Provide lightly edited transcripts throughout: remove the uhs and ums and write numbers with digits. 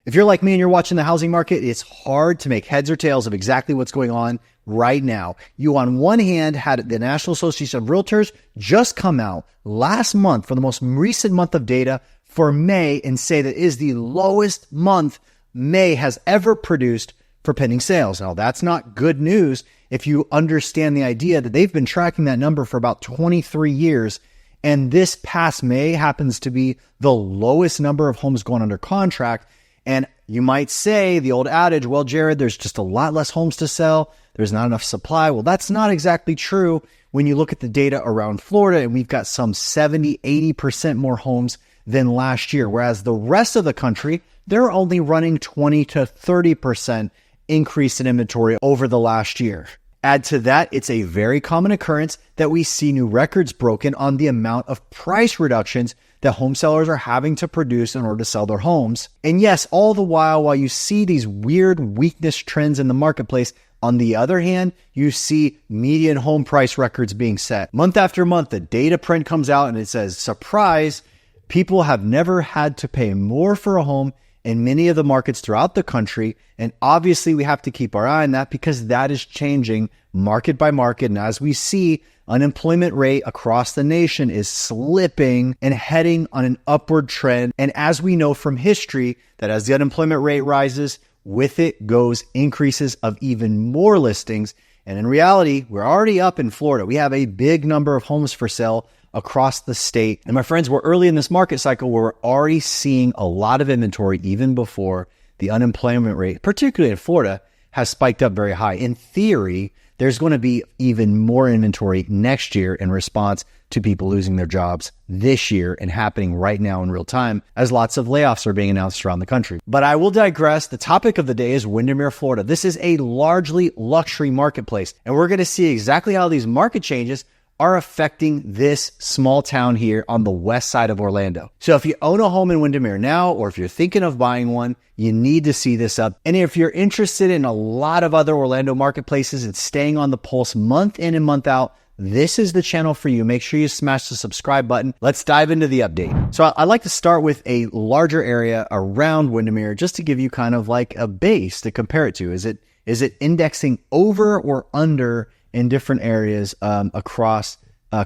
If you're like me and you're watching the housing market, it's hard to make heads or tails of exactly what's going on right now. You, on one hand, had the National Association of Realtors just come out last month for the most recent month of data for May and say that it is the lowest month May has ever produced for pending sales. Now, that's not good news if you understand the idea that they've been tracking that number for about 23 years. And this past May happens to be the lowest number of homes going under contract. And you might say the old adage, well, Jared, there's just a lot less homes to sell. There's not enough supply. Well, that's not exactly true when you look at the data around Florida, and we've got some 70, 80% more homes than last year. Whereas the rest of the country, they're only running 20 to 30% increase in inventory over the last year. Add to that, it's a very common occurrence that we see new records broken on the amount of price reductions that home sellers are having to produce in order to sell their homes. And yes, all the while you see these weird weakness trends in the marketplace, on the other hand, you see median home price records being set. Month after month, the data print comes out and it says, surprise, people have never had to pay more for a home in many of the markets throughout the country. And obviously we have to keep our eye on that because that is changing market by market. And as we see, unemployment rate across the nation is slipping and heading on an upward trend. And as we know from history, that as the unemployment rate rises, with it goes increases of even more listings. And in reality, we're already up in Florida. We have a big number of homes for sale across the state. And my friends, we're early in this market cycle where we're already seeing a lot of inventory even before the unemployment rate, particularly in Florida, has spiked up very high. In theory, there's going to be even more inventory next year in response to people losing their jobs this year and happening right now in real time as lots of layoffs are being announced around the country. But I will digress. The topic of the day is Windermere, Florida. This is a largely luxury marketplace, and we're going to see exactly how these market changes are affecting this small town here on the west side of Orlando. So if you own a home in Windermere now, or if you're thinking of buying one, you need to see this up. And if you're interested in a lot of other Orlando marketplaces and staying on the pulse month in and month out, this is the channel for you. Make sure you smash the subscribe button. Let's dive into the update. So I'd like to start with a larger area around Windermere just to give you kind of like a base to compare it to. Is it indexing over or under in different areas across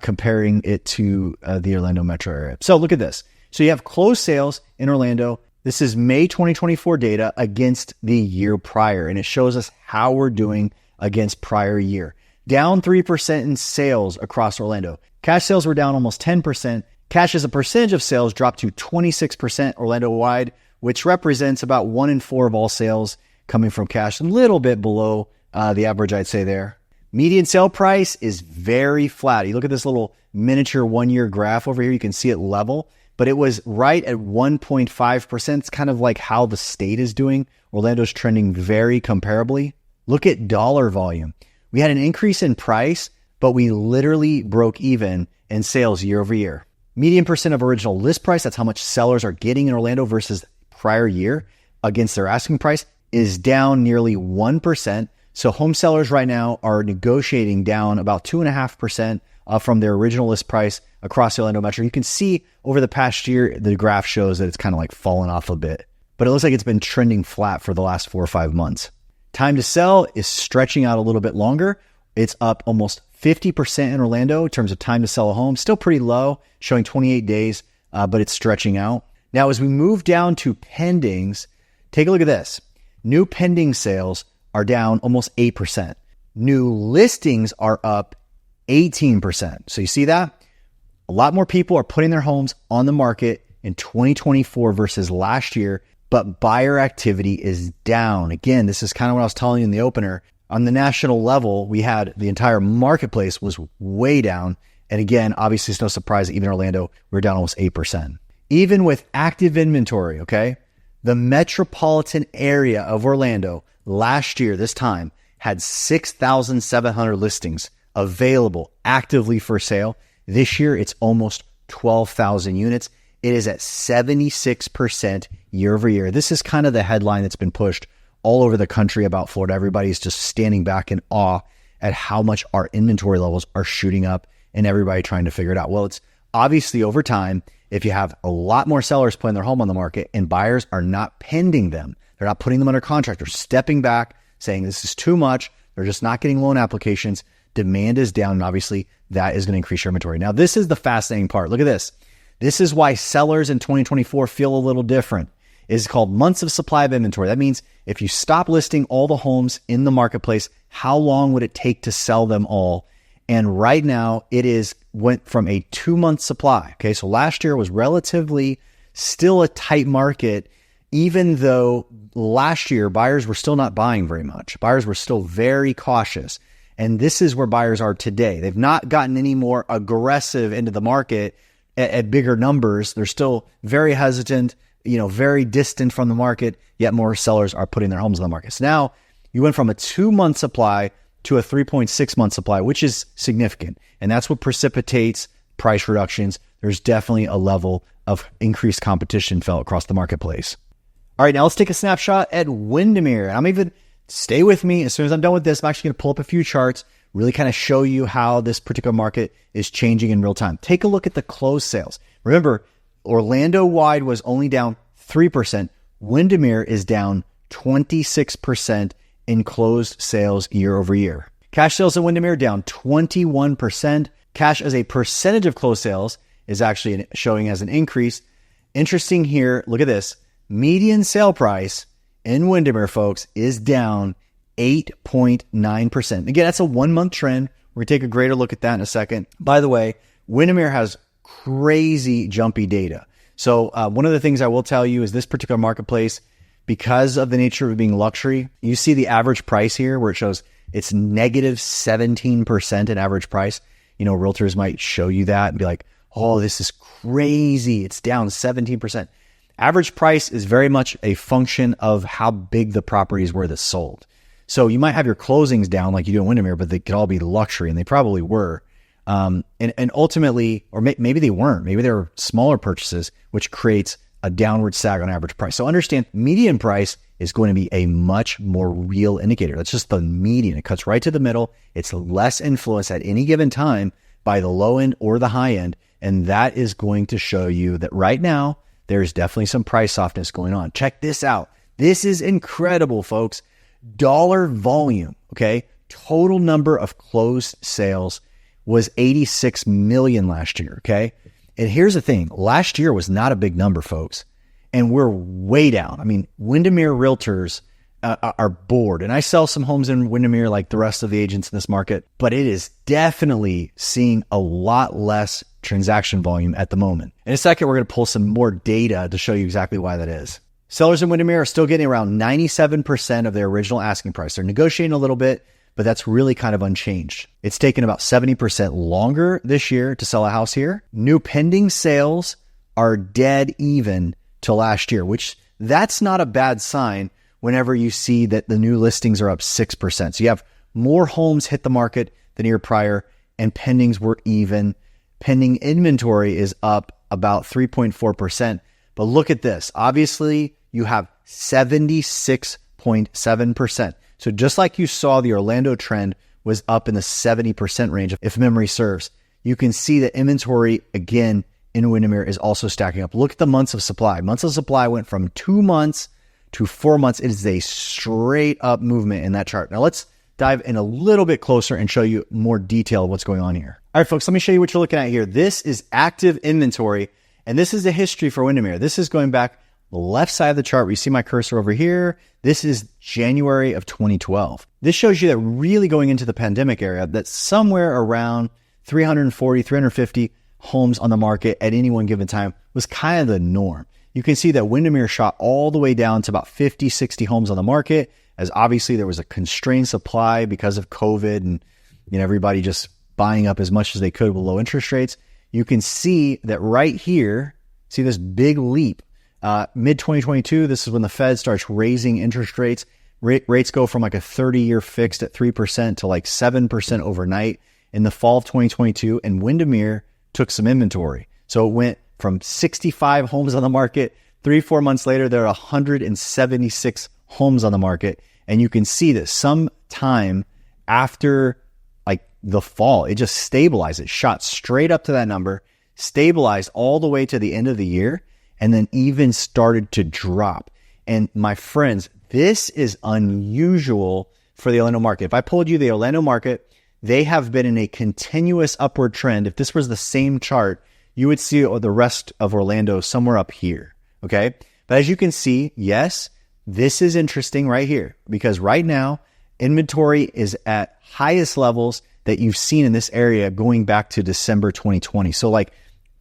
comparing it to the Orlando metro area? So look at this. So you have closed sales in Orlando. This is May 2024 data against the year prior, and it shows us how we're doing against prior year. Down 3% in sales across Orlando. Cash sales were down almost 10%. Cash as a percentage of sales dropped to 26% Orlando-wide, which represents about 1 in 4 of all sales coming from cash, a little bit below the average, I'd say there. Median sale price is very flat. You look at this little miniature 1-year graph over here, you can see it level, but it was right at 1.5%. It's kind of like how the state is doing. Orlando's trending very comparably. Look at dollar volume. We had an increase in price, but we literally broke even in sales year over year. Median percent of original list price, that's how much sellers are getting in Orlando versus prior year against their asking price, is down nearly 1%. So home sellers right now are negotiating down about 2.5% from their original list price across the Orlando metro. You can see over the past year, the graph shows that it's kind of like fallen off a bit, but it looks like it's been trending flat for the last 4 or 5 months. Time to sell is stretching out a little bit longer. It's up almost 50% in Orlando in terms of time to sell a home. Still pretty low, showing 28 days, but it's stretching out. Now, as we move down to pendings, take a look at this. New pending sales are down almost 8%. New listings are up 18%. So you see that? A lot more people are putting their homes on the market in 2024 versus last year, but buyer activity is down. Again, this is kind of what I was telling you in the opener. On the national level, we had the entire marketplace was way down. And again, obviously it's no surprise that even Orlando, we're down almost 8%. Even with active inventory, okay? The metropolitan area of Orlando last year, this time, had 6,700 listings available actively for sale. This year, it's almost 12,000 units. It is at 76% year over year. This is kind of the headline that's been pushed all over the country about Florida. Everybody's just standing back in awe at how much our inventory levels are shooting up and everybody trying to figure it out. Well, it's Obviously, over time, if you have a lot more sellers putting their home on the market and buyers are not pending them, they're not putting them under contract, they're stepping back saying this is too much, they're just not getting loan applications, demand is down, and obviously that is going to increase your inventory. Now, this is the fascinating part. Look at this. This is why sellers in 2024 feel a little different. It's called months of supply of inventory. That means if you stop listing all the homes in the marketplace, how long would it take to sell them all? And right now went from a 2-month supply. Okay. So last year was relatively still a tight market, even though last year buyers were still not buying very much. Buyers were still very cautious. And this is where buyers are today. They've not gotten any more aggressive into the market at bigger numbers. They're still very hesitant, very distant from the market, yet more sellers are putting their homes on the market. So now you went from a 2-month supply to a 3.6-month supply, which is significant. And that's what precipitates price reductions. There's definitely a level of increased competition felt across the marketplace. All right, now let's take a snapshot at Windermere. Stay with me. As soon as I'm done with this, I'm actually going to pull up a few charts, really kind of show you how this particular market is changing in real time. Take a look at the closed sales. Remember, Orlando-wide was only down 3%. Windermere is down 26% in closed sales year over year. Cash sales in Windermere down 21%. Cash as a percentage of closed sales is actually showing as an increase. Interesting here, look at this. Median sale price in Windermere, folks, is down 8.9%. Again, that's a 1-month trend. We're going to take a greater look at that in a second. By the way, Windermere has crazy jumpy data. So one of the things I will tell you is this particular marketplace, because of the nature of it being luxury, you see the average price here where it shows it's negative 17% in average price. Realtors might show you that and be like, oh, this is crazy. It's down 17%. Average price is very much a function of how big the properties were that sold. So you might have your closings down like you do in Windermere, but they could all be luxury, and they probably were. And ultimately, or maybe they weren't. Maybe they were smaller purchases, which creates a downward sag on average price. So understand, median price is going to be a much more real indicator. That's just the median. It cuts right to the middle. It's less influenced at any given time by the low end or the high end. And that is going to show you that right now, there's definitely some price softness going on. Check this out. This is incredible, folks. Dollar volume, okay? Total number of closed sales was 86 million last year, okay? And here's the thing. Last year was not a big number, folks. And we're way down. Windermere realtors are bored. And I sell some homes in Windermere like the rest of the agents in this market, but it is definitely seeing a lot less transaction volume at the moment. In a second, we're going to pull some more data to show you exactly why that is. Sellers in Windermere are still getting around 97% of their original asking price. They're negotiating a little bit, but that's really kind of unchanged. It's taken about 70% longer this year to sell a house here. New pending sales are dead even to last year, which that's not a bad sign whenever you see that the new listings are up 6%. So you have more homes hit the market than year prior, and pendings were even. Pending inventory is up about 3.4%. But look at this. Obviously, you have 76.7%. So just like you saw, the Orlando trend was up in the 70% range, if memory serves. You can see that inventory, again, in Windermere is also stacking up. Look at the months of supply. Months of supply went from 2 months to 4 months. It is a straight up movement in that chart. Now let's dive in a little bit closer and show you more detail of what's going on here. All right, folks, let me show you what you're looking at here. This is active inventory, and this is the history for Windermere. This is going back the left side of the chart where you see my cursor over here. This is January of 2012. This shows you that really going into the pandemic era, that somewhere around 340, 350 homes on the market at any one given time was kind of the norm. You can see that Windermere shot all the way down to about 50, 60 homes on the market, as obviously there was a constrained supply because of COVID and everybody just buying up as much as they could with low interest rates. You can see that right here, see this big leap. Mid-2022, this is when the Fed starts raising interest rates. Rates go from like a 30-year fixed at 3% to like 7% overnight in the fall of 2022, and Windermere took some inventory. So it went from 65 homes on the market. 3-4 months later, there are 176 homes on the market. And you can see that sometime after like the fall, it just stabilized. It shot straight up to that number. stabilized all the way to the end of the year, and then even started to drop. And my friends, this is unusual for the Orlando market. If I told you the Orlando market, they have been in a continuous upward trend. If this was the same chart, you would see the rest of Orlando somewhere up here, okay? But as you can see, yes, this is interesting right here, because right now, inventory is at highest levels that you've seen in this area going back to December 2020. So like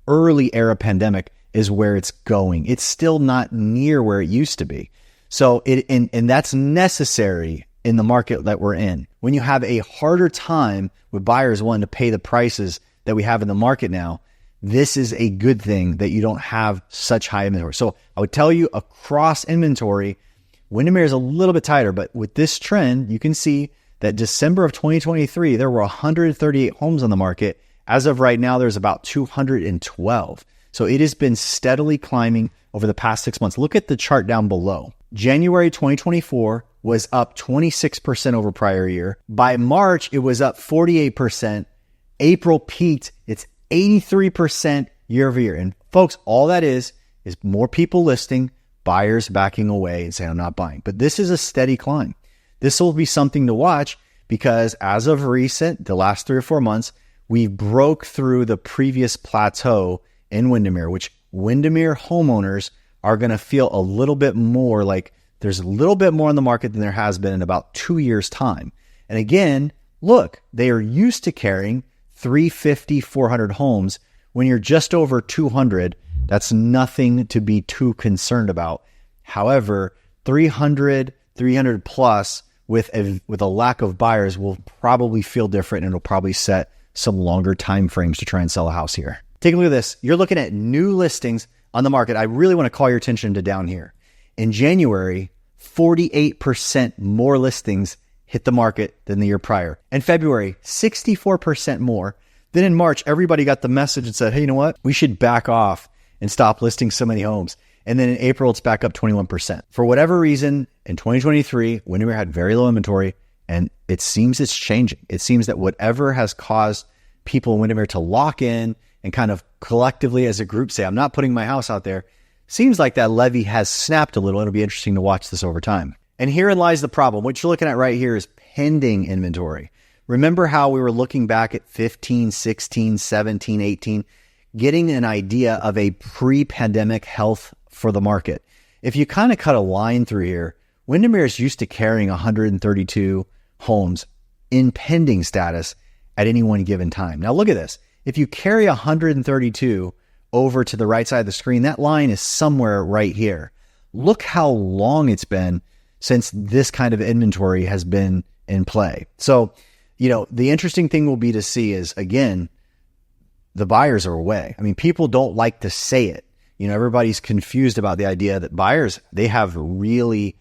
early era pandemic is where it's going. It's still not near where it used to be. So and that's necessary in the market that we're in. When you have a harder time with buyers wanting to pay the prices that we have in the market now, this is a good thing that you don't have such high inventory. So I would tell you across inventory, Windermere is a little bit tighter, but with this trend, you can see that December of 2023, there were 138 homes on the market. As of right now, there's about 212. So it has been steadily climbing over the past 6 months. Look at the chart down below. January 2024 was up 26% over prior year. By March, it was up 48%. April peaked. It's 83% year over year. And folks, all that is more people listing, buyers backing away and saying, I'm not buying. But this is a steady climb. This will be something to watch because as of recent, the last 3 or 4 months, we broke through the previous plateau in Windermere, which Windermere homeowners are going to feel a little bit more like there's a little bit more in the market than there has been in about 2 years' time. And again, look, they are used to carrying 350, 400 homes. When you're just over 200, that's nothing to be too concerned about. However, 300 plus with a lack of buyers will probably feel different, and it'll probably set some longer time frames to try and sell a house here. Take a look at this. You're looking at new listings on the market. I really want to call your attention to down here. In January, 48% more listings hit the market than the year prior. In February, 64% more. Then in March, everybody got the message and said, hey, you know what? We should back off and stop listing so many homes. And then in April, it's back up 21%. For whatever reason, in 2023, Windermere had very low inventory, and it seems it's changing. It seems that whatever has caused people in Windermere to lock in and kind of collectively as a group say, I'm not putting my house out there, seems like that levee has snapped a little. It'll be interesting to watch this over time. And herein lies the problem. What you're looking at right here is pending inventory. Remember how we were looking back at 15, 16, 17, 18, getting an idea of a pre-pandemic health for the market. If you kind of cut a line through here, Windermere is used to carrying 132 homes in pending status at any one given time. Now look at this. If you carry 132 over to the right side of the screen, that line is somewhere right here. Look how long it's been since this kind of inventory has been in play. So, the interesting thing will be to see is, again, the buyers are away. I mean, people don't like to say it. Everybody's confused about the idea that buyers, they have really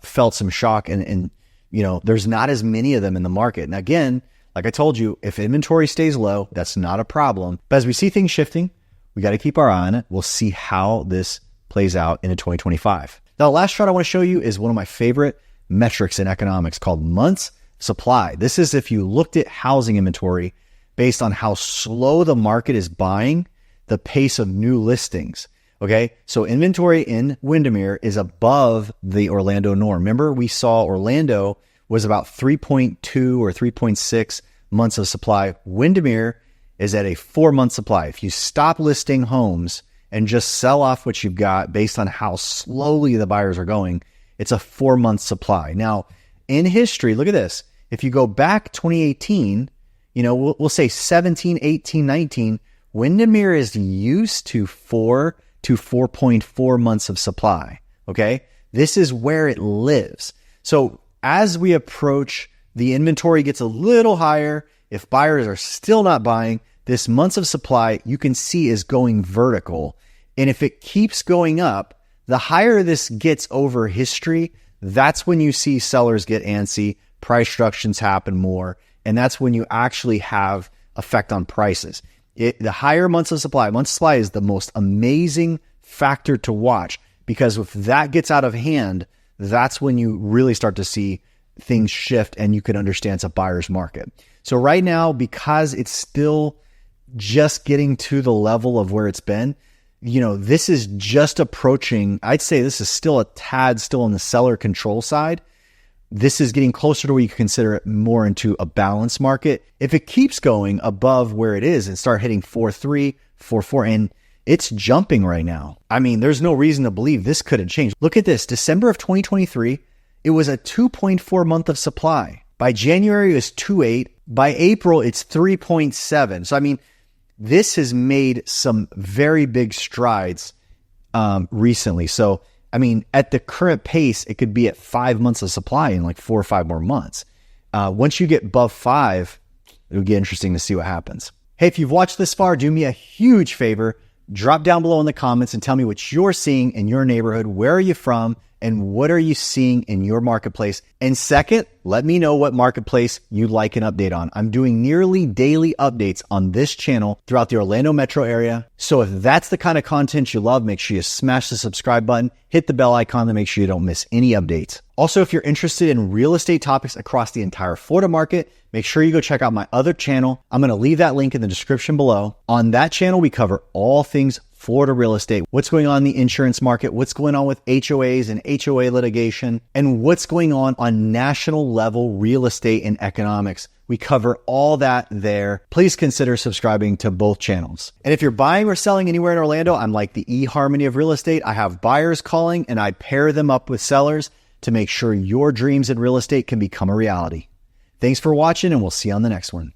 felt some shock and there's not as many of them in the market. And again, like I told you, if inventory stays low, that's not a problem. But as we see things shifting, we got to keep our eye on it. We'll see how this plays out into 2025. Now, the last chart I want to show you is one of my favorite metrics in economics called months supply. This is if you looked at housing inventory based on how slow the market is buying, the pace of new listings. Okay. So inventory in Windermere is above the Orlando norm. Remember, we saw Orlando was about 3.2 or 3.6 months of supply. Windermere is at a 4-month supply. If you stop listing homes and just sell off what you've got based on how slowly the buyers are going, it's a 4-month supply. Now, in history, look at this. If you go back 2018, we'll say 17, 18, 19, Windermere is used to 4 to 4.4 months of supply. Okay. This is where it lives. So as we approach, the inventory gets a little higher. If buyers are still not buying, this months of supply you can see is going vertical. And if it keeps going up, the higher this gets over history, that's when you see sellers get antsy, price reductions happen more, and that's when you actually have effect on prices. The higher months of supply is the most amazing factor to watch, because if that gets out of hand, that's when you really start to see things shift and you can understand it's a buyer's market. So right now, because it's still just getting to the level of where it's been. This is just approaching, I'd say this is still a tad still on the seller control side. This is getting closer to where you can consider it more into a balanced market. If it keeps going above where it is and start hitting 4.3, 4.4, and it's jumping right now. I mean, there's no reason to believe this couldn't change. Look at this. December of 2023, it was a 2.4 month of supply. By January, it was 2.8. By April, it's 3.7. So, I mean, this has made some very big strides recently. So, I mean, at the current pace, it could be at 5 months of supply in like 4 or 5 more months. Once you get above 5, it'll get interesting to see what happens. Hey, if you've watched this far, do me a huge favor. Drop down below in the comments and tell me what you're seeing in your neighborhood. Where are you from? And what are you seeing in your marketplace? And second, let me know what marketplace you'd like an update on. I'm doing nearly daily updates on this channel throughout the Orlando metro area. So if that's the kind of content you love, make sure you smash the subscribe button, hit the bell icon to make sure you don't miss any updates. Also, if you're interested in real estate topics across the entire Florida market, make sure you go check out my other channel. I'm going to leave that link in the description below. On that channel, we cover all things Florida real estate, what's going on in the insurance market, what's going on with HOAs and HOA litigation, and what's going on national level real estate and economics. We cover all that there. Please consider subscribing to both channels. And if you're buying or selling anywhere in Orlando, I'm like the eHarmony of real estate. I have buyers calling and I pair them up with sellers to make sure your dreams in real estate can become a reality. Thanks for watching, and we'll see you on the next one.